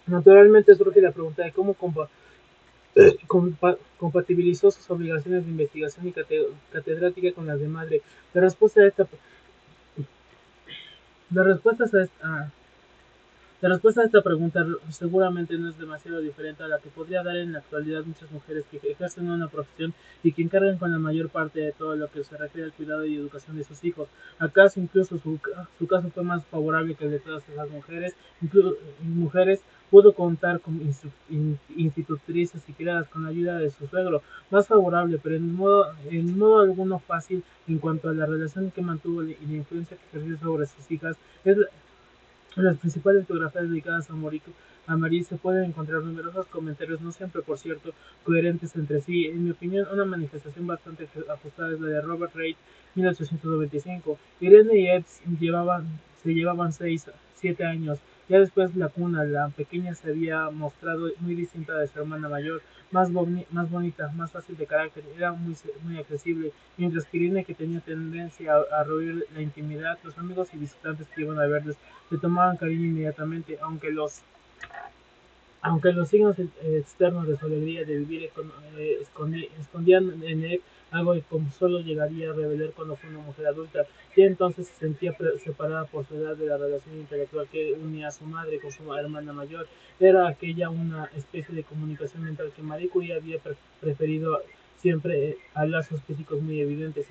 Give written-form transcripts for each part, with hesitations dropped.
Naturalmente surge la pregunta de cómo compatibilizó sus obligaciones de investigación y catedrática con las de madre. La respuesta a esta, la respuesta a esta, La respuesta a esta pregunta seguramente no es demasiado diferente a la que podría dar en la actualidad muchas mujeres que ejercen una profesión y que encargan con la mayor parte de todo lo que se refiere al cuidado y educación de sus hijos. ¿Acaso incluso su caso fue más favorable que el de todas esas mujeres? Incluso mujeres pudo contar con institutrices y criadas con la ayuda de su suegro, más favorable, pero en modo alguno fácil en cuanto a la relación que mantuvo y la influencia que ejerció sobre sus hijas. Es las principales biografías dedicadas a Marie se pueden encontrar numerosos comentarios, no siempre, por cierto, coherentes entre sí. En mi opinión, una manifestación bastante ajustada es la de Robert Reid, 1895. Irene y Ed se llevaban 7 años. Ya después la cuna, la pequeña se había mostrado muy distinta de su hermana mayor, más bonita, más fácil de carácter, era muy accesible, mientras que Irene, que tenía tendencia a roer la intimidad, los amigos y visitantes que iban a verles le tomaban cariño inmediatamente, aunque los signos externos de su alegría de vivir escondían en él algo que como solo llegaría a revelar cuando fue una mujer adulta. Y entonces se sentía separada por su edad de la relación intelectual que unía a su madre con su hermana mayor. Era aquella una especie de comunicación mental que Marie Curie había preferido siempre a lazos físicos muy evidentes.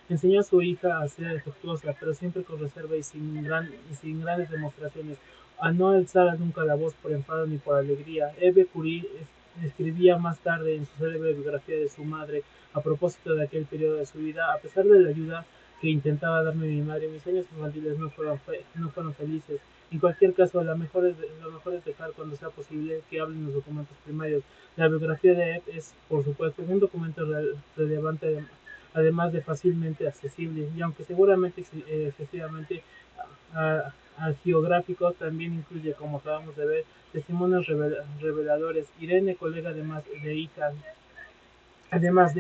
Enseñó a su hija a ser afectuosa, pero siempre con reserva y sin grandes demostraciones, a no alzar nunca la voz por enfado ni por alegría. Eve Curie escribía más tarde en su célebre biografía de su madre a propósito de aquel periodo de su vida: a pesar de la ayuda que intentaba darme mi madre, mis años infantiles no fueron felices. En cualquier caso, lo mejor es dejar cuando sea posible que hablen los documentos primarios. La biografía de Eve es, por supuesto, un documento relevante, además de fácilmente accesible, y aunque seguramente excesivamente geográfico, también incluye, como acabamos de ver, testimonios reveladores. Irene, colega además de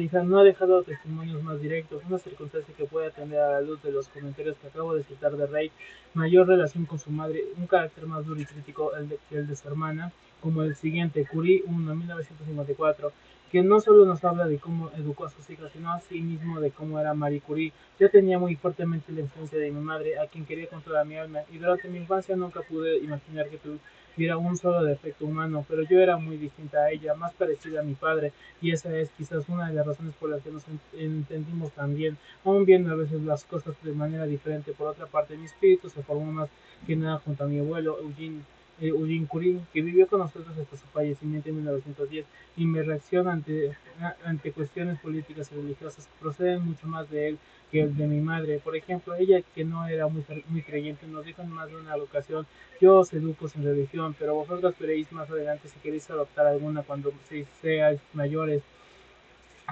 hija, no ha dejado testimonios más directos, una circunstancia que puede atender a la luz de los comentarios que acabo de citar de Rey, mayor relación con su madre, un carácter más duro y crítico que el de su hermana, como el siguiente, Curie 1, 1954, que no solo nos habla de cómo educó a sus hijas, sino así mismo de cómo era Marie Curie. Yo tenía muy fuertemente la influencia de mi madre, a quien quería con toda mi alma, y durante mi infancia nunca pude imaginar que tuviera un solo defecto humano, pero yo era muy distinta a ella, más parecida a mi padre, y esa es quizás una de las razones por las que nos entendimos tan bien, aun viendo a veces las cosas de manera diferente. Por otra parte, mi espíritu se formó más que nada junto a mi abuelo Eugene Curie, que vivió con nosotros hasta su fallecimiento en 1910, y mi reacción ante cuestiones políticas y religiosas proceden mucho más de él que el de mi madre. Por ejemplo, ella, que no era muy creyente, nos dijo en más de una ocasión: yo os educo sin religión, pero vosotros veréis más adelante si queréis adoptar alguna cuando seáis mayores.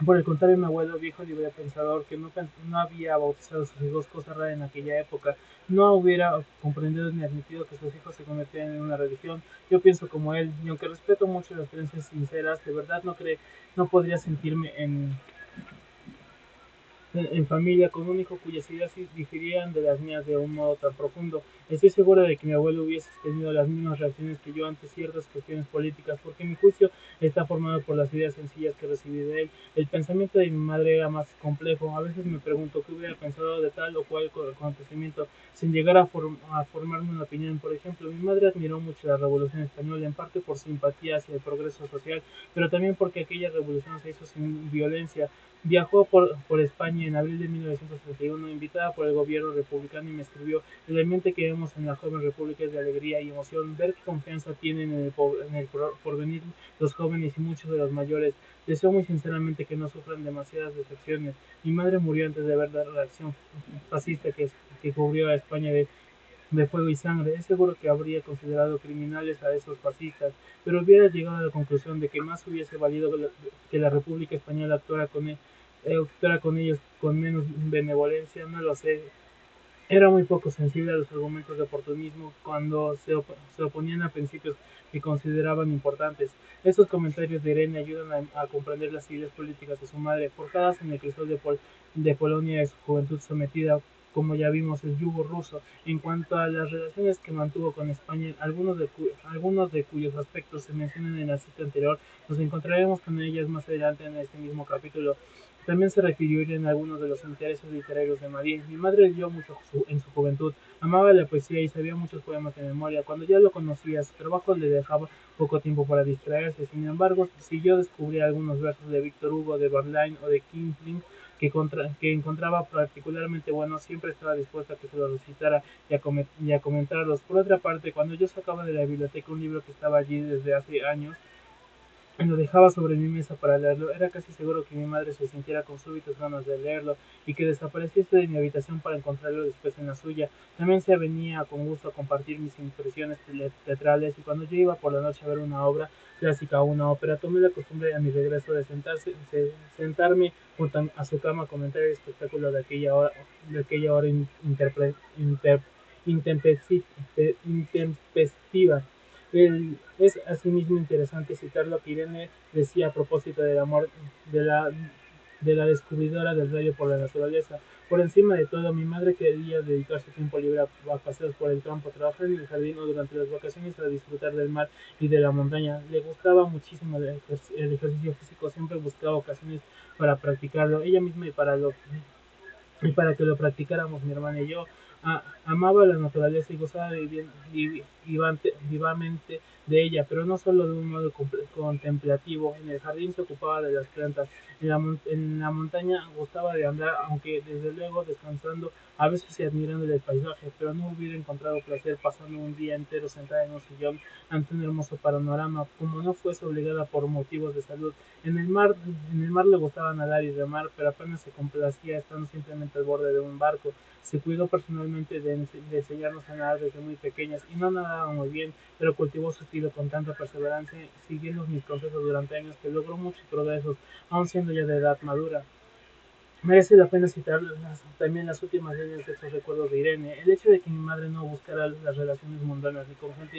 Por el contrario, mi abuelo, viejo libre pensador, que no había bautizado a sus hijos, cosa rara en aquella época, no hubiera comprendido ni admitido que sus hijos se convirtieran en una religión. Yo pienso como él, y aunque respeto mucho las creencias sinceras, de verdad no podría sentirme en familia con un hijo cuyas ideas diferían de las mías de un modo tan profundo. Estoy segura de que mi abuelo hubiese tenido las mismas reacciones que yo ante ciertas cuestiones políticas, porque mi juicio está formado por las ideas sencillas que recibí de él. El pensamiento de mi madre era más complejo. A veces me pregunto qué hubiera pensado de tal o cual acontecimiento sin llegar a formarme una opinión. Por ejemplo, mi madre admiró mucho la Revolución Española, en parte por simpatía hacia el progreso social, pero también porque aquella revolución se hizo sin violencia. Viajó por España en abril de 1931, invitada por el gobierno republicano, y me escribió: el ambiente que vemos en la joven república es de alegría y emoción. Ver qué confianza tienen en el porvenir los jóvenes y muchos de los mayores. Deseo muy sinceramente que no sufran demasiadas decepciones. Mi madre murió antes de ver la reacción fascista que cubrió a España de fuego y sangre. Es seguro que habría considerado criminales a esos fascistas, pero hubiera llegado a la conclusión de que más hubiese valido que la República Española actuara con ellos con menos benevolencia. No lo sé. Era muy poco sensible a los argumentos de oportunismo cuando se oponían a principios que consideraban importantes. Estos comentarios de Irene ayudan a comprender las ideas políticas de su madre, forjadas en el crisol de Polonia de su juventud sometida como ya vimos, el yugo ruso. En cuanto a las relaciones que mantuvo con España, algunos de cuyos aspectos se mencionan en la cita anterior, nos encontraremos con ellas más adelante en este mismo capítulo. También se refirieron a algunos de los intereses literarios de Marie. Mi madre leyó mucho en su juventud, amaba la poesía y sabía muchos poemas de memoria. Cuando ya lo conocía, su trabajo le dejaba poco tiempo para distraerse. Sin embargo, si yo descubría algunos versos de Víctor Hugo, de Verlaine o de Kipling que encontraba particularmente buenos, siempre estaba dispuesta a que se los recitara y a comentarlos. Por otra parte, cuando yo sacaba de la biblioteca un libro que estaba allí desde hace años, lo dejaba sobre mi mesa para leerlo, era casi seguro que mi madre se sintiera con súbitas ganas de leerlo y que desapareciese de mi habitación para encontrarlo después en la suya. También se venía con gusto a compartir mis impresiones teatrales, y cuando yo iba por la noche a ver una obra clásica o una ópera, tomé la costumbre a mi regreso sentarme junto a su cama a comentar el espectáculo de aquella hora intempestiva. Es asimismo interesante citar lo que Irene decía a propósito del amor de la, de la descubridora del radio por la naturaleza. Por encima de todo, mi madre quería dedicar su tiempo libre a paseos por el campo, trabajar en el jardín o durante las vacaciones a disfrutar del mar y de la montaña. Le gustaba muchísimo el ejercicio físico, siempre buscaba ocasiones para practicarlo ella misma y para que lo practicáramos mi hermana y yo. Amaba la naturaleza y gozaba vivamente de ella, pero no solo de un modo contemplativo. En el jardín se ocupaba de las plantas, en la montaña gustaba de andar, aunque desde luego descansando, a veces y admirando el paisaje, pero no hubiera encontrado placer pasando un día entero sentada en un sillón ante un hermoso panorama, como no fuese obligada por motivos de salud. En el mar le gustaba nadar y remar, pero apenas se complacía estando simplemente al borde de un barco. Se cuidó personalmente de enseñarnos a nadar desde muy pequeñas, y no nadaba muy bien, pero cultivó su estilo con tanta perseverancia, siguiendo mis consejos durante años, que logró muchos progresos, aun siendo ya de edad madura. Merece la pena citar también las últimas líneas de estos recuerdos de Irene. El hecho de que mi madre no buscara las relaciones mundanas ni con gente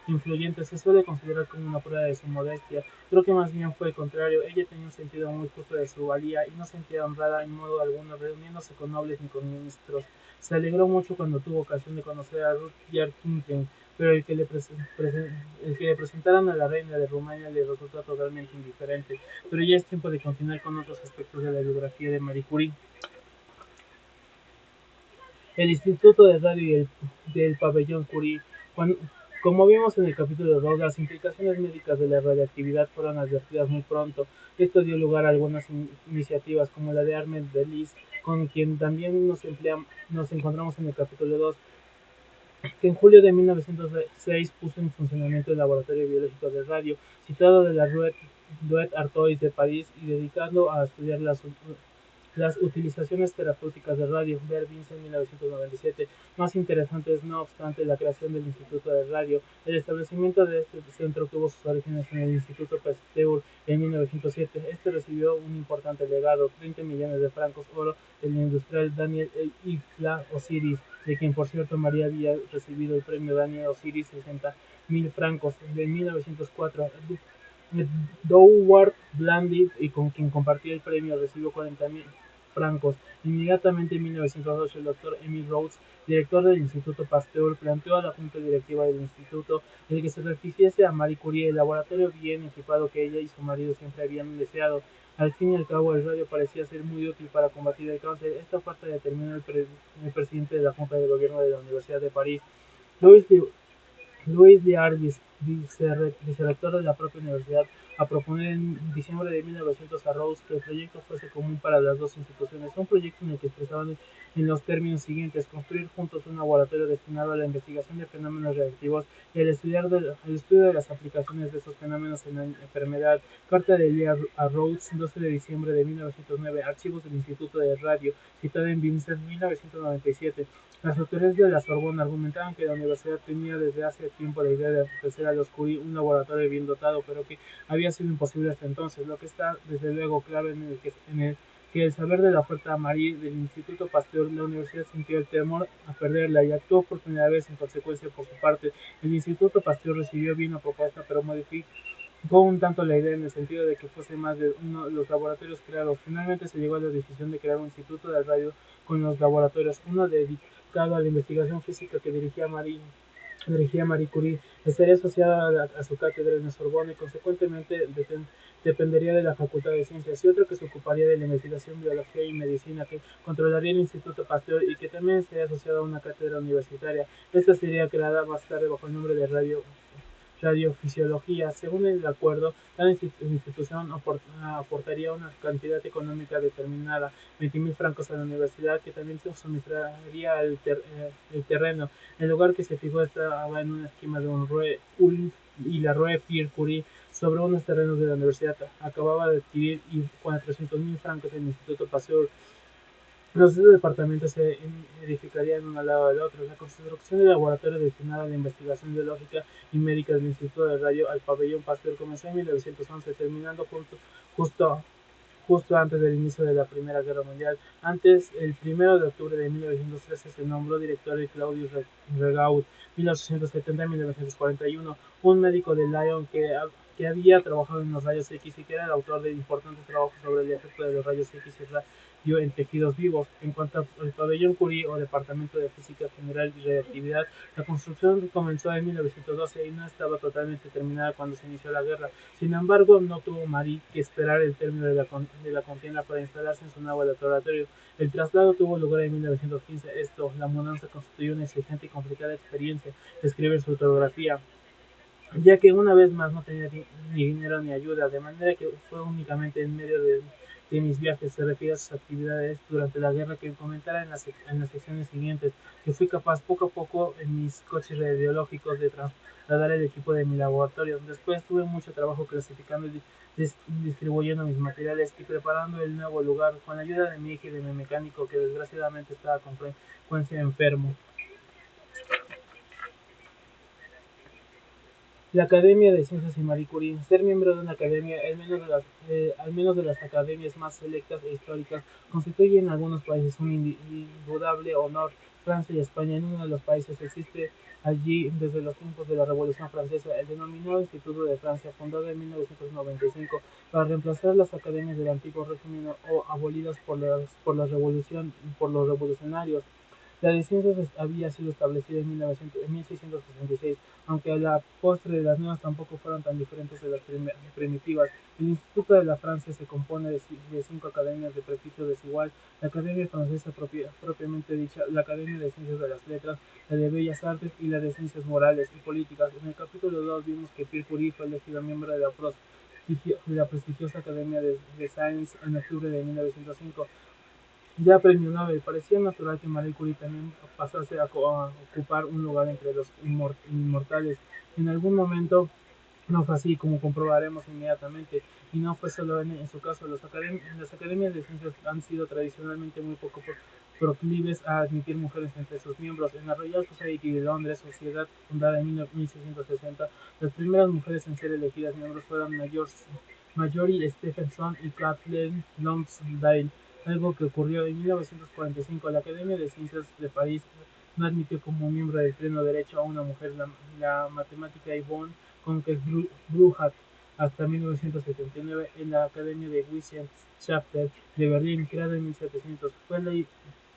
influyente se suele considerar como una prueba de su modestia. Creo que más bien fue el contrario. Ella tenía un sentido muy justo de su valía y no sentía honrada en modo alguno reuniéndose con nobles ni con ministros. Se alegró mucho cuando tuvo ocasión de conocer a Rudyard Kipling, pero el que le presentaran a la reina de Rumania le resultó totalmente indiferente. Pero ya es tiempo de continuar con otros aspectos de la biografía de Marie Curie. El Instituto de Radio del Pabellón Curie. Como vimos en el capítulo 2, las implicaciones médicas de la radiactividad fueron advertidas muy pronto. Esto dio lugar a algunas iniciativas, como la de Armand Delis, con quien también nos encontramos en el capítulo 2, que en julio de 1906 puso en funcionamiento el Laboratorio Biológico de Radio, situado de la Rue Artois de París, y dedicado a estudiar las utilizaciones terapéuticas de radio. Ver Vincent 1997. Más interesante es, no obstante, la creación del Instituto de Radio. El establecimiento de este centro tuvo sus orígenes en el Instituto Pasteur en 1907. Este recibió un importante legado, 30 millones de francos oro, del industrial Daniel Ifla Osiris, de quien por cierto María había recibido el premio Daniel Osiris 60.000 francos. De 1904, Douward Blandy, y con quien compartió el premio, recibió 40.000 francos. Inmediatamente en 1908, el doctor Emil Rhodes, director del Instituto Pasteur, planteó a la junta directiva del instituto el que se refiriese a Marie Curie, el laboratorio bien equipado que ella y su marido siempre habían deseado. Al fin y al cabo, el radio parecía ser muy útil para combatir el cáncer. Esta oferta determinó el presidente de la Junta de Gobierno de la Universidad de París, Louis Louis Liard, vicerrector de la propia universidad, a proponer en diciembre de 1900 a Rhodes que el proyecto fuese común para las dos instituciones, un proyecto en el que expresaban en los términos siguientes: construir juntos un laboratorio destinado a la investigación de fenómenos reactivos y al estudio de las aplicaciones de esos fenómenos en la enfermedad. Carta de Liard a Rhodes, 12 de diciembre de 1909, archivos del Instituto de Radio, citada en Vincent 1997. Las autoridades de la Sorbona argumentaban que la universidad tenía desde hace tiempo la idea de ofrecer a los Curie un laboratorio bien dotado, pero que había sido imposible hasta entonces. Lo que está desde luego claro que el saber de la oferta a Marie del Instituto Pasteur, la universidad sintió el temor a perderla y actuó por primera vez en consecuencia. Por su parte, el Instituto Pasteur recibió bien la propuesta, pero Fue un tanto la idea en el sentido de que fuese más de los laboratorios creados. Finalmente se llegó a la decisión de crear un instituto de radio con los laboratorios, uno dedicado a la investigación física que dirigía Marie Curie. Estaría asociada a su cátedra en la Sorbona y consecuentemente dependería de la Facultad de Ciencias, y otro que se ocuparía de la investigación, biología y medicina, que controlaría el Instituto Pasteur y que también estaría asociado a una cátedra universitaria. Esta sería creada más tarde bajo el nombre de radiofisiología. Según el acuerdo, cada institución aportaría una cantidad económica determinada, 20.000 francos a la universidad, que también se suministraría el terreno. El lugar que se fijó estaba en una esquina de un Rue Ulf y la Rue Pierre Curie, sobre unos terrenos de la universidad. Acababa de adquirir y con 300.000 francos el Instituto Pasteur. Los dos departamentos se edificarían uno al lado del otro. La construcción del laboratorio destinado a la investigación biológica y médica del Instituto de Radio al Pabellón Pasteur comenzó en 1911, terminando justo, justo antes del inicio de la Primera Guerra Mundial. Antes, el 1 de octubre de 1913 se nombró director de Claudius Regaud, 1870-1941, un médico de Lyon que había trabajado en los rayos X y que era el autor de importantes trabajos sobre el efecto de los rayos X y radio en tejidos vivos. En cuanto al pabellón Curie o Departamento de Física General y Relatividad, la construcción comenzó en 1912 y no estaba totalmente terminada cuando se inició la guerra. Sin embargo, no tuvo Marie que esperar el término de la contienda para instalarse en su nuevo laboratorio. El traslado tuvo lugar en 1915. La mudanza constituyó una exigente y complicada experiencia, escribe en su autobiografía, ya que una vez más no tenía ni dinero ni ayuda, de manera que fue únicamente en medio de mis viajes, se refiere a sus actividades durante la guerra, que comentara en las secciones siguientes, que fui capaz poco a poco en mis coches radiológicos de trasladar el equipo de mi laboratorio. Después tuve mucho trabajo clasificando y distribuyendo mis materiales y preparando el nuevo lugar, con la ayuda de mi hija y de mi mecánico, que desgraciadamente estaba con frecuencia enfermo. La Academia de Ciencias y Marie Curie. Ser miembro de una academia, al menos de las academias más selectas e históricas, constituye en algunos países un indudable honor. Francia y España, en uno de los países, existe allí desde los tiempos de la Revolución Francesa el denominado Instituto de Francia, fundado en 1995 para reemplazar las academias del antiguo régimen o abolidas por los revolucionarios. La de ciencias había sido establecida en 1666, aunque a la postre las nuevas tampoco fueron tan diferentes de las primitivas. El Instituto de la Francia se compone de 5 academias de prestigio desigual: la Academia Francesa propiamente dicha, la Academia de Ciencias de las Letras, la de Bellas Artes y la de Ciencias Morales y Políticas. En el capítulo 2 vimos que Pierre Curie fue elegido miembro de la prestigiosa Academia de Science en octubre de 1905. Ya premio Nobel, parecía natural que Marie Curie también pasase a ocupar un lugar entre los inmortales. En algún momento no fue así, como comprobaremos inmediatamente, y no fue solo en su caso. Las academias de ciencias han sido tradicionalmente muy poco proclives a admitir mujeres entre sus miembros. En la Royal Society de Londres, sociedad fundada en 1660, las primeras mujeres en ser elegidas miembros fueron Marjorie Stephenson y Kathleen Lonsdale, algo que ocurrió en 1945. La Academia de Ciencias de París no admitió como miembro del pleno derecho a una mujer, la matemática Yvonne Conquest-Bruhat, hasta 1979. En la Academia de Wissenschaften de Berlín, creada en 1700, fue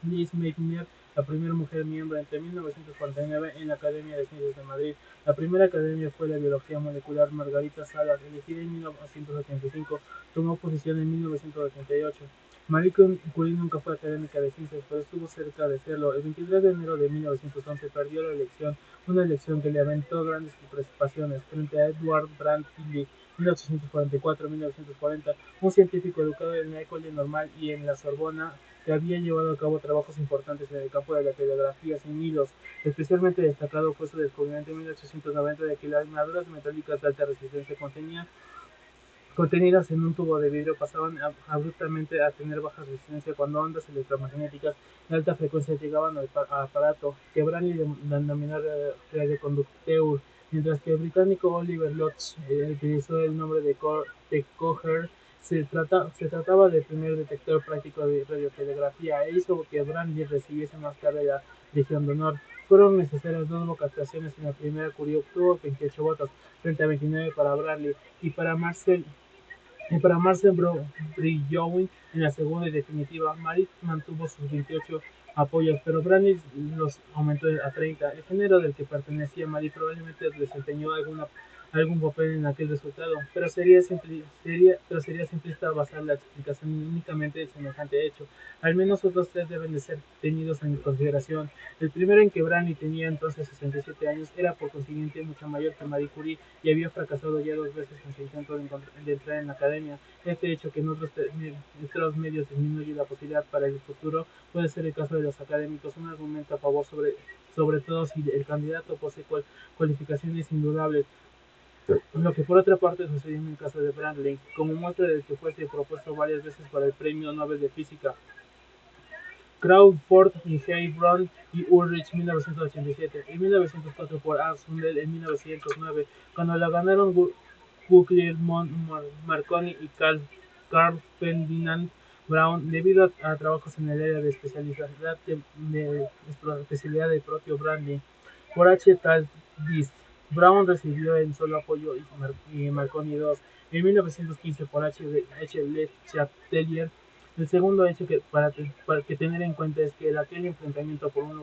Lise Meitner la primera mujer miembro. Entre 1949, en la Academia de Ciencias de Madrid, la primera academia fue la Biología Molecular. Margarita Salas, elegida en 1985, tomó posición en 1988. Marie Curie nunca fue académica de ciencias, pero estuvo cerca de serlo. El 23 de enero de 1911 perdió la elección, una elección que le aventó grandes preocupaciones, frente a Edward Brand Tillich, 1844-1940, un científico educado en la École Normale y en la Sorbona, que había llevado a cabo trabajos importantes en el campo de la telegrafía sin hilos. Especialmente destacado fue su descubrimiento en 1890 de que las armaduras metálicas de alta resistencia contenidas en un tubo de vidrio pasaban abruptamente a tener baja resistencia cuando ondas electromagnéticas de alta frecuencia llegaban al aparato, que Brani denominó radioconducteur, mientras que el británico Oliver Lodge utilizó el nombre de Coher Se trataba del primer detector práctico de radiotelegrafía e hizo que Branly recibiese más tarde la Legión de Honor. Fueron necesarias dos votaciones. En la primera Curie obtuvo 28 votos frente a 29 para Bradley y para Marcel Brillowin en la segunda y definitiva. Marit mantuvo sus 28 apoyos, pero Bradley los aumentó a 30. El género del que pertenecía Marit probablemente desempeñó algún papel en aquel resultado, pero sería simplista basar la explicación únicamente en semejante hecho. Al menos otros tres deben de ser tenidos en consideración. El primero, en que Bradley tenía entonces 67 años, era por consiguiente mucho mayor que Marie Curie y había fracasado ya dos veces en su intento de entrar en la academia. Este hecho, que en otros medios disminuye la posibilidad para el futuro, puede ser el caso de los académicos, un argumento a favor, sobre todo si el candidato posee cualificaciones indudables. Lo que por otra parte sucedió en el caso de Bradley, como muestra de que fuese propuesto varias veces para el Premio Nobel de Física. Crawford y Hay Brown y Ulrich 1987, en 1904 por A. Sundell en 1909, cuando la ganaron Guglielmo Marconi y Carl Ferdinand Braun, debido a trabajos en el área de especialidad del propio Bradley. Por H. Talbis, Braun recibió en solo apoyo y Marconi dos. En 1915 por H. Le Chatelier. El segundo hecho que tener en cuenta es que aquel enfrentamiento por un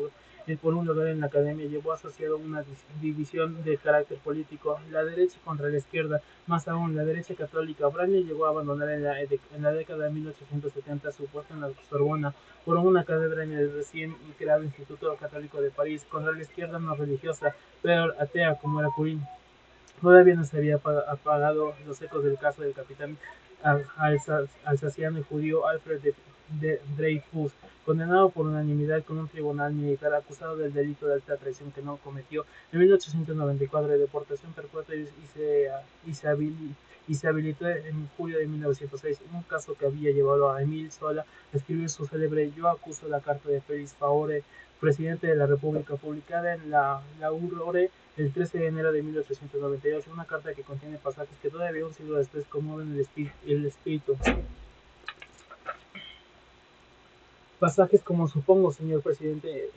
lugar en la academia llevó asociado una división de carácter político, la derecha contra la izquierda, más aún la derecha católica. Bradley llegó a abandonar en la década de 1870 su puesto en la Sorbona por una cátedra en el recién creado Instituto Católico de París, contra la izquierda no religiosa, pero atea como era Curie. Todavía no se había apagado los ecos del caso del capitán alsaciano y judío Alfred de Dreyfus, condenado por unanimidad con un tribunal militar, acusado del delito de alta traición que no cometió en 1894 de deportación perpetua y se habilitó en julio de 1906, un caso que había llevado a Emile Zola a escribir su célebre Yo acuso, la carta de Félix Faure, presidente de la República, publicada en la Aurore el 13 de enero de 1898, una carta que contiene pasajes que todavía un siglo después conmueven el espíritu. Pasajes como: supongo, señor presidente,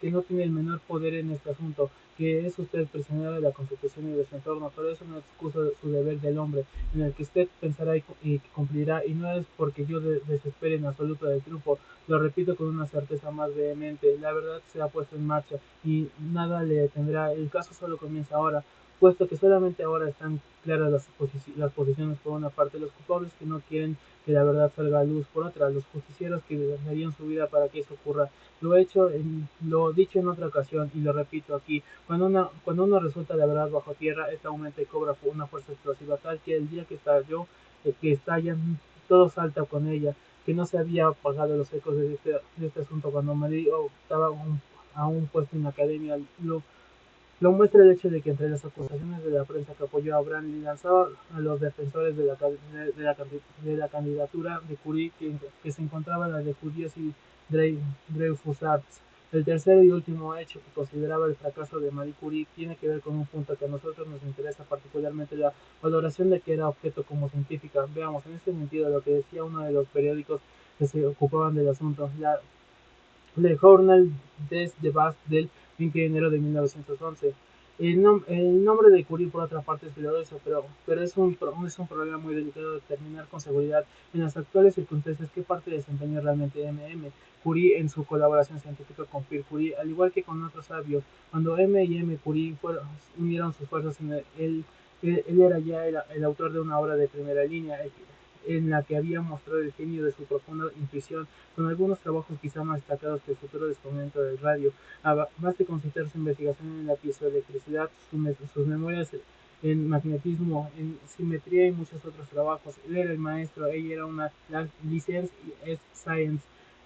que no tiene el menor poder en este asunto, que es usted prisionero de la Constitución y de su entorno, pero eso no excusa su deber del hombre, en el que usted pensará y cumplirá, y no es porque yo desespere en absoluto del triunfo. Lo repito con una certeza más vehemente: la verdad se ha puesto en marcha y nada le detendrá. El caso solo comienza ahora, puesto que solamente ahora están claras las posiciones. Por una parte, los culpables que no quieren que la verdad salga a luz; por otra, los justicieros que darían su vida para que eso ocurra. Lo dicho en otra ocasión y lo repito aquí: cuando uno resulta la verdad bajo tierra, esta aumenta y cobra una fuerza explosiva tal que el día que estallan, todo salta con ella, que no se había apagado los ecos de este asunto cuando Madrid optaba a un puesto en la academia. Lo muestra el hecho de que entre las acusaciones de la prensa que apoyó a Branly lanzaba a los defensores de la candidatura de Curie, que se encontraban las de judíos y Dreyfusards. El tercer y último hecho que consideraba el fracaso de Marie Curie tiene que ver con un punto que a nosotros nos interesa particularmente: la valoración de que era objeto como científica. Veamos en este sentido lo que decía uno de los periódicos que se ocupaban del asunto, Le Journal des Débats del 20 de enero de 1911. El nombre de Curie, por otra parte, es glorioso, pero es un problema muy delicado de determinar con seguridad en las actuales circunstancias qué parte desempeñó realmente Curie en su colaboración científica con Pierre Curie, al igual que con otros sabios. Cuando Curie unieron sus fuerzas, él era ya el autor de una obra de primera línea, en la que había mostrado el genio de su profunda intuición, con algunos trabajos quizá más destacados que el futuro descubrimiento del radio. Basta consultar su investigación en la piezoelectricidad, sus memorias en magnetismo, en simetría y muchos otros trabajos. Él era el maestro, ella era una licenciée en science,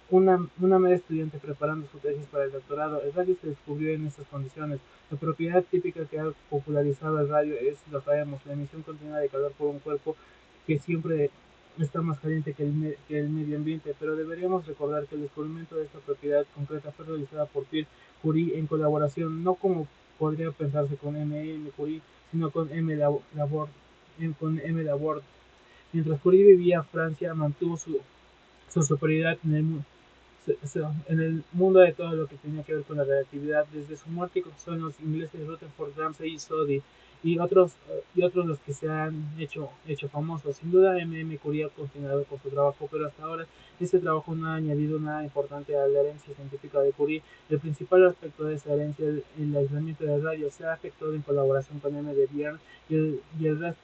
una mera estudiante preparando su tesis para el doctorado. El radio se descubrió en estas condiciones. La propiedad típica que ha popularizado el radio es, lo sabemos, la emisión continua de calor por un cuerpo que siempre está más caliente que el medio ambiente, pero deberíamos recordar que el descubrimiento de esta propiedad concreta fue realizada por Pierre Curie en colaboración, no como podría pensarse con M. Curie, sino con M. Laborde. Mientras Curie vivía, Francia mantuvo su superioridad en el mundo de todo lo que tenía que ver con la relatividad. Desde su muerte son los ingleses Rutherford, Ramsay y Soddy y otros los que se han hecho famosos. Sin duda Curie ha continuado con su trabajo, pero hasta ahora este trabajo no ha añadido nada importante a la herencia científica de Curie. El principal aspecto de esa herencia es el aislamiento de radio. Se ha efectuado en colaboración con M. de Bierne y el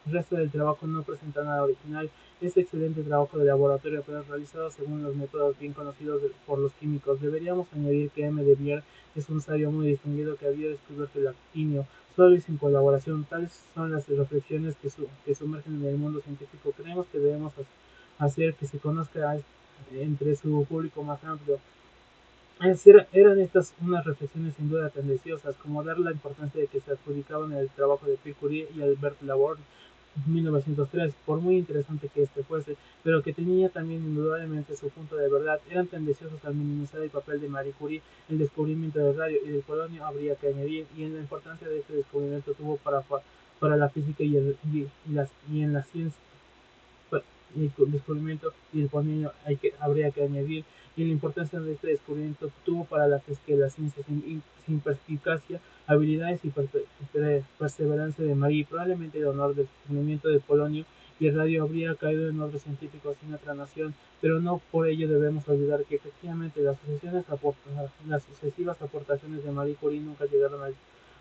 resto del trabajo no presenta nada original. Este excelente trabajo de laboratorio, pero realizado según los métodos bien conocidos por los químicos. Deberíamos añadir que M. de Bier es un sabio muy distinguido que había descubierto el actinio solo y sin colaboración. Tales son las reflexiones que sumergen en el mundo científico. Creemos que debemos hacer que se conozca entre su público más amplio. Eran estas unas reflexiones sin duda tendenciosas, como dar la importancia de que se adjudicaban el trabajo de Pierre Curie y Albert Lavoisier 1903, por muy interesante que este fuese, pero que tenía también indudablemente su punto de verdad. Eran tendenciosos al minimizar el papel de Marie Curie, el descubrimiento del radio y del polonio habría que añadir, y en la importancia de este descubrimiento tuvo para la física y en la ciencia y el descubrimiento y el polonio habría que añadir, y la importancia de este descubrimiento tuvo para la física y la ciencia sin perspicacia, habilidades y perseverancia de Marie. Probablemente el honor del descubrimiento del polonio y el radio habría caído en otros científicos sin otra nación, pero no por ello debemos olvidar que efectivamente las sucesivas aportaciones de Marie Curie nunca llegaron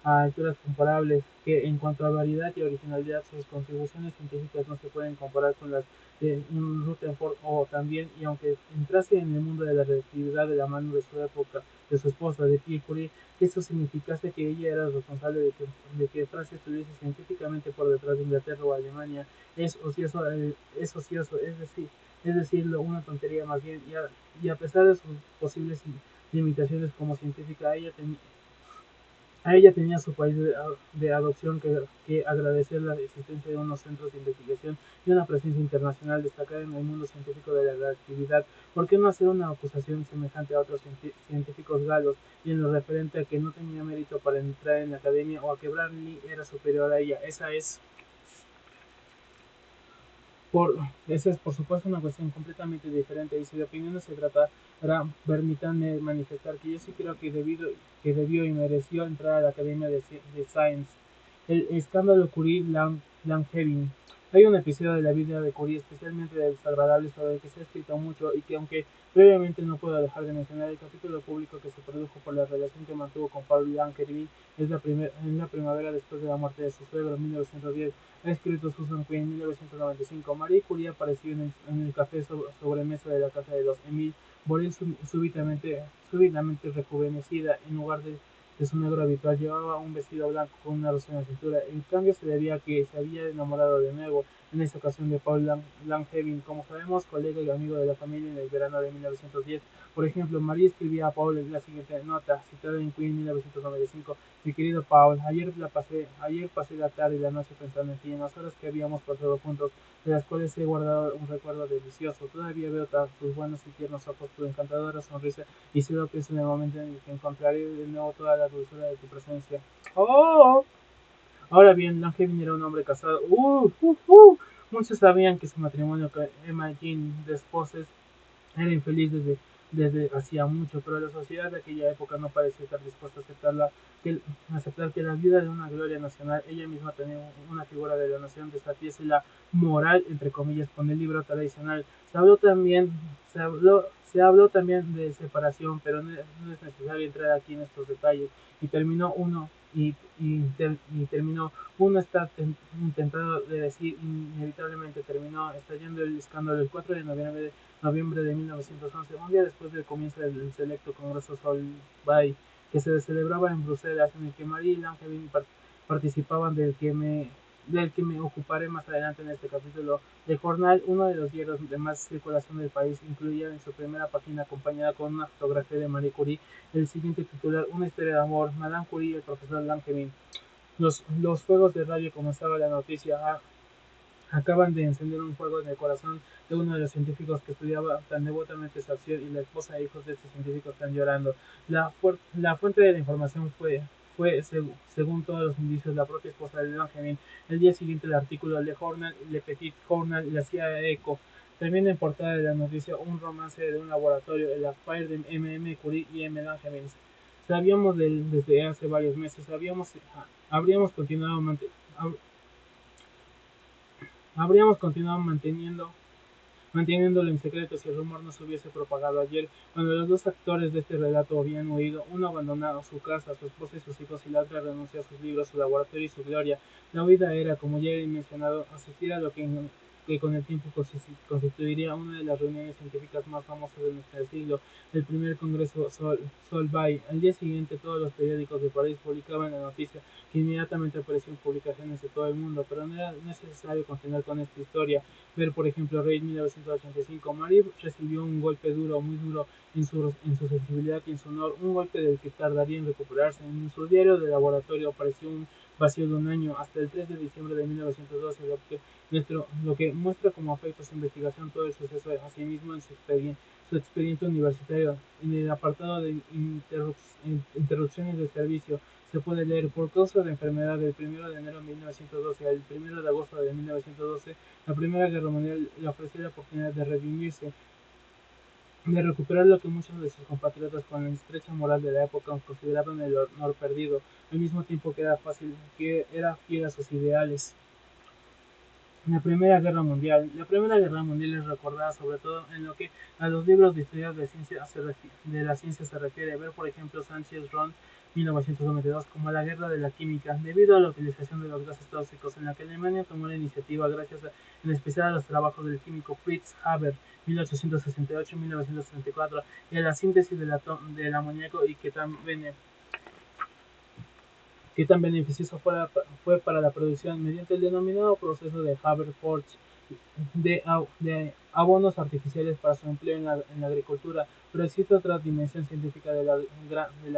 a alturas comparables, que en cuanto a variedad y originalidad sus contribuciones científicas no se pueden comparar con las de un Rutherford o también, y aunque entrase en el mundo de la relatividad de la mano de su época, de su esposa, de Pierre Curie, eso significase que ella era responsable de que Francia estuviese científicamente por detrás de Inglaterra o Alemania. Es decirlo, una tontería más bien, y a pesar de sus posibles limitaciones como científica, ella tenía su país de adopción que agradecer la existencia de unos centros de investigación y una presencia internacional destacada en el mundo científico de la relatividad. ¿Por qué no hacer una acusación semejante a otros científicos galos y en lo referente a que no tenía mérito para entrar en la academia o a que Branly era superior a ella? Por, Esa es, por supuesto, una cuestión completamente diferente, y si de opiniones se tratará, permítanme manifestar que yo sí creo que debió y mereció entrar a la Academia de Science. El escándalo Curie-Langevin. Hay un episodio de la vida de Curie especialmente desagradable sobre el que se ha escrito mucho y que, aunque brevemente, no puedo dejar de mencionar el capítulo público que se produjo por la relación que mantuvo con Paul Langevin en la primavera después de la muerte de su suegro en 1910. Ha escrito Susan Quinn en 1995. Marie Curie apareció en el café sobremesa de la casa de los Emile Borel súbitamente rejuvenecida. En lugar de su negro habitual, llevaba un vestido blanco con una rosa en la cintura. El cambio se debía a que se había enamorado de nuevo, en esta ocasión, de Paul Langevin, como sabemos, colega y amigo de la familia en el verano de 1910. Por ejemplo, Marie escribía a Paul la siguiente nota, citada en Queen 1995. Mi querido Paul, ayer pasé la tarde y la noche pensando en ti, en las horas que habíamos pasado juntos, de las cuales he guardado un recuerdo delicioso. Todavía veo tus buenos y tiernos ojos, tu encantadora sonrisa, y solo pienso en el momento en el que encontraré de nuevo toda la dulzura de tu presencia. ¡Oh! Ahora bien, Langevin era un hombre casado. Muchos sabían que su matrimonio con Emma Jean Desposses era infeliz desde hacía mucho, pero la sociedad de aquella época no parecía estar dispuesta a aceptar que la viuda de una gloria nacional, ella misma tenía una figura de la nación, desafiase la moral, entre comillas, con el libro tradicional. Se habló también de separación, pero no es necesario entrar aquí en estos detalles. Y terminó uno, está intentado de decir, inevitablemente terminó estallando el escándalo el 4 de noviembre de 1911, un día después del comienzo del selecto Congreso Solvay, que se celebraba en Bruselas, en el que Marie y Langevin participaban, del que me ocuparé más adelante en este capítulo. El jornal, uno de los diarios de más circulación del país, incluía en su primera página, acompañada con una fotografía de Marie Curie, el siguiente titular: Una historia de amor, Madame Curie y el profesor Langevin. Los fuegos de radio, comenzaba la noticia, acaban de encender un fuego en el corazón de uno de los científicos que estudiaba tan devotamente su acción, y la esposa e hijos de este científico están llorando. La fuente de la información fue fue, según todos los indicios, la propia esposa de Benjamin. El día siguiente el artículo Le Petit Journal le hacía eco. También en portada de la noticia un romance de un laboratorio, el Affaire de M. Curie y M. Benjamin. Sabíamos desde hace varios meses, habríamos continuado manteniéndolo en secreto si el rumor no se hubiese propagado ayer, cuando los dos actores de este relato habían huido. Uno abandonó su casa, su esposa y sus hijos, y la otra renunció a sus libros, su laboratorio y su gloria. La huida era, como ya he mencionado, asistir a lo que con el tiempo constituiría una de las reuniones científicas más famosas de nuestro siglo, el primer congreso Solvay. Al día siguiente todos los periódicos de París publicaban la noticia, que inmediatamente apareció en publicaciones de todo el mundo, pero no era necesario continuar con esta historia. Ver, por ejemplo, Rey 1985. Marie recibió un golpe duro, muy duro, en su sensibilidad y en su honor, un golpe del que tardaría en recuperarse. En su diario de laboratorio apareció un vacío de un año, hasta el 3 de diciembre de 1912, lo que muestra como afecta su investigación todo el suceso, asimismo en su expediente universitario. En el apartado de interrupciones de servicio se puede leer: por causa de enfermedad, del 1 de enero de 1912 al 1 de agosto de 1912, la Primera Guerra Mundial le ofreció la oportunidad de redimirse, de recuperar lo que muchos de sus compatriotas con la estrecha moral de la época consideraban el honor perdido, al mismo tiempo que era fiel a sus ideales. La Primera Guerra Mundial. La Primera Guerra Mundial es recordada sobre todo en lo que a los libros de historia de la ciencia se refiere. Ver, por ejemplo, Sánchez Ron 1992 como la Guerra de la Química, debido a la utilización de los gases tóxicos, en la que Alemania tomó la iniciativa gracias en especial a los trabajos del químico Fritz Haber 1868-1964 y a la síntesis del amoníaco, y que tan beneficioso fue para la producción, mediante el denominado proceso de Haber-Bosch, de abonos artificiales para su empleo en la agricultura. Pero existe otra dimensión científica de la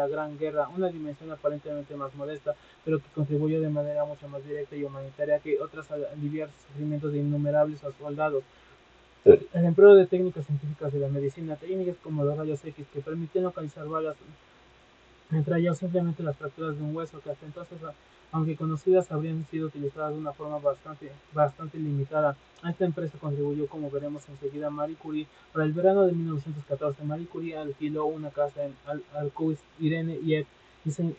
Gran Guerra, una dimensión aparentemente más modesta, pero que contribuyó de manera mucho más directa y humanitaria que otras a aliviar los sufrimientos de innumerables soldados. El empleo de técnicas científicas de la medicina, técnicas como los rayos X, que permitían localizar balas entre ellos simplemente las fracturas de un hueso, que hasta entonces, aunque conocidas, habrían sido utilizadas de una forma bastante limitada. A esta empresa contribuyó, como veremos enseguida, Marie Curie. Para el verano de 1914, Marie Curie alquiló una casa en Alcouz. Irene y Ep se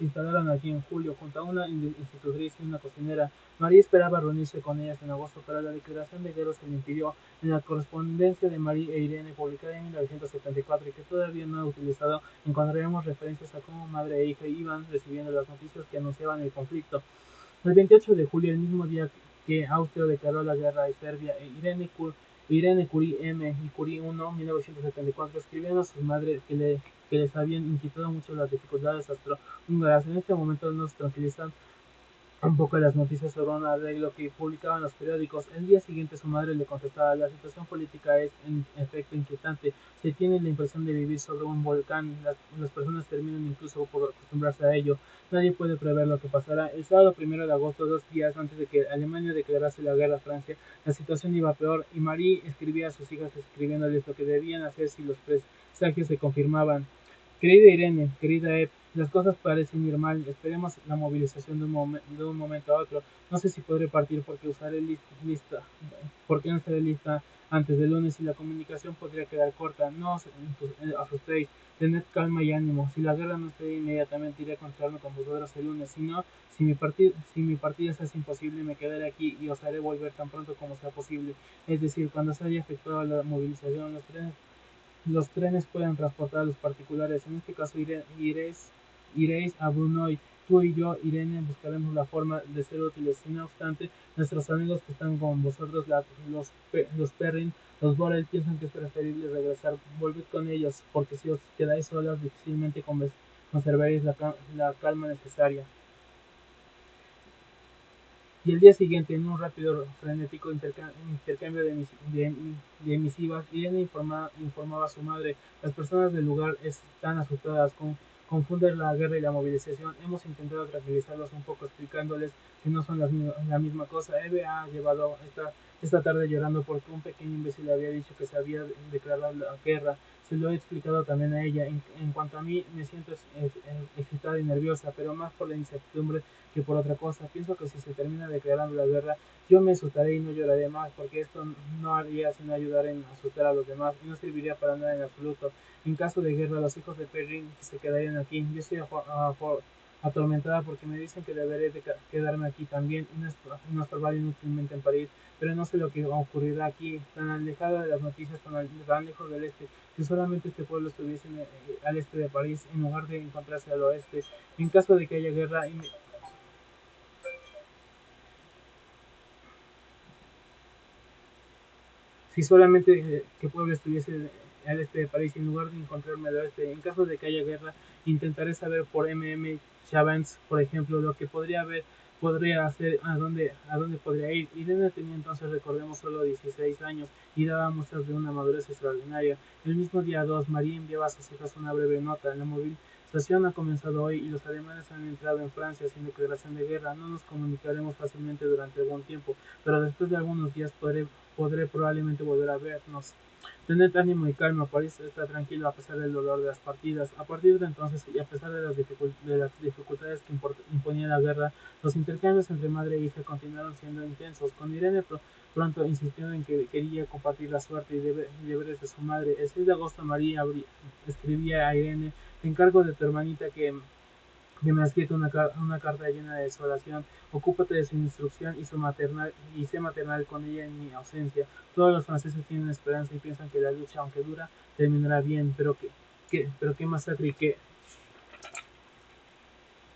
instalaron allí en julio, junto a una institutriz y una cocinera. Marie esperaba reunirse con ellas en agosto, pero la declaración de guerra se le impidió. En la correspondencia de Marie e Irene, publicada en 1974 y que todavía no ha utilizado, encontraremos referencias a cómo madre e hija iban recibiendo las noticias que anunciaban el conflicto. El 28 de julio, el mismo día que Austria declaró la guerra a Serbia, Irene Curie M. y Curie I, 1974, escribieron a sus madres que les habían inquietado mucho las dificultades austrohúngaras. En este momento nos tranquilizan un poco las noticias sobre un arreglo que publicaban los periódicos. El día siguiente su madre le contestaba: la situación política es en efecto inquietante, se tiene la impresión de vivir sobre un volcán, las personas terminan incluso por acostumbrarse a ello, nadie puede prever lo que pasará. El sábado 1 de agosto, 2 días antes de que Alemania declarase la guerra a Francia, la situación iba peor, y Marie escribía a sus hijas escribiéndoles lo que debían hacer si los presagios se confirmaban. Querida Irene, querida Ep, las cosas parecen ir mal, esperemos la movilización de un momento a otro. No sé si podré partir porque no estaré lista antes del lunes y la comunicación podría quedar corta. No os asustéis, tened calma y ánimo. Si la guerra no se inmediatamente, iré a encontrarme con vosotros el lunes. Si no, si mi partida es imposible, me quedaré aquí y os haré volver tan pronto como sea posible. Es decir, cuando se haya efectuado la movilización, los trenes pueden transportar a los particulares. En este caso iréis a Brunoy. Tú y yo, Irene, buscaremos la forma de ser útiles. Y no obstante, nuestros amigos que están con vosotros, los Perrin, los Borel, piensan que es preferible regresar. Volved con ellos, porque si os quedáis solas, difícilmente conservaréis la calma necesaria. Y el día siguiente, en un rápido, frenético intercambio de misivas, Irene informaba a su madre: las personas del lugar están asustadas, confunden la guerra y la movilización. Hemos intentado tranquilizarlos un poco, explicándoles que no son la misma cosa. Eve ha llevado esta tarde llorando porque un pequeño imbécil le había dicho que se había declarado la guerra. Se lo he explicado también a ella. En cuanto a mí, me siento excitada y nerviosa, pero más por la incertidumbre que por otra cosa. Pienso que si se termina declarando la guerra, yo me asustaré y no lloraré más, porque esto no haría sino ayudar en asustar a los demás y no serviría para nada en absoluto. En caso de guerra, los hijos de Perrin se quedarían aquí. Yo estoy atormentada porque me dicen que deberé de quedarme aquí también y no estorbar inútilmente en París, pero no sé lo que ocurrirá aquí, tan alejada de las noticias, tan lejos del este, que solamente este pueblo estuviese al este de París en lugar de encontrarse al oeste. En caso de que haya guerra, si solamente que pueblo estuviese al este de París en lugar de encontrarme al oeste. En caso de que haya guerra, intentaré saber por Chavans, por ejemplo, lo que podría hacer, a dónde podría ir. Irene tenía entonces, recordemos, solo 16 años y daba muestras de una madurez extraordinaria. El mismo día 2, María enviaba a sus hijas una breve nota. La movilización ha comenzado hoy y los alemanes han entrado en Francia sin declaración de guerra. No nos comunicaremos fácilmente durante algún tiempo, pero después de algunos días podré probablemente volver a vernos. Tened ánimo y calma, París está tranquilo a pesar del dolor de las partidas. A partir de entonces, y a pesar de las dificultades que imponía la guerra, los intercambios entre madre e hija continuaron siendo intensos, con Irene pronto insistiendo en que quería compartir la suerte y deberes de su madre. El 6 de agosto María escribía a Irene: te encargo de tu hermanita que me ha escrito una carta llena de desolación. Ocúpate de su instrucción y sé maternal con ella en mi ausencia. Todos los franceses tienen esperanza y piensan que la lucha, aunque dura, terminará bien, pero qué masacre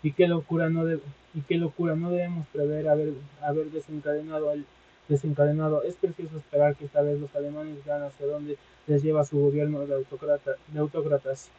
y qué locura no debemos prever haber desencadenado. Es precioso esperar que esta vez los alemanes vean hacia dónde les lleva su gobierno de autócratas.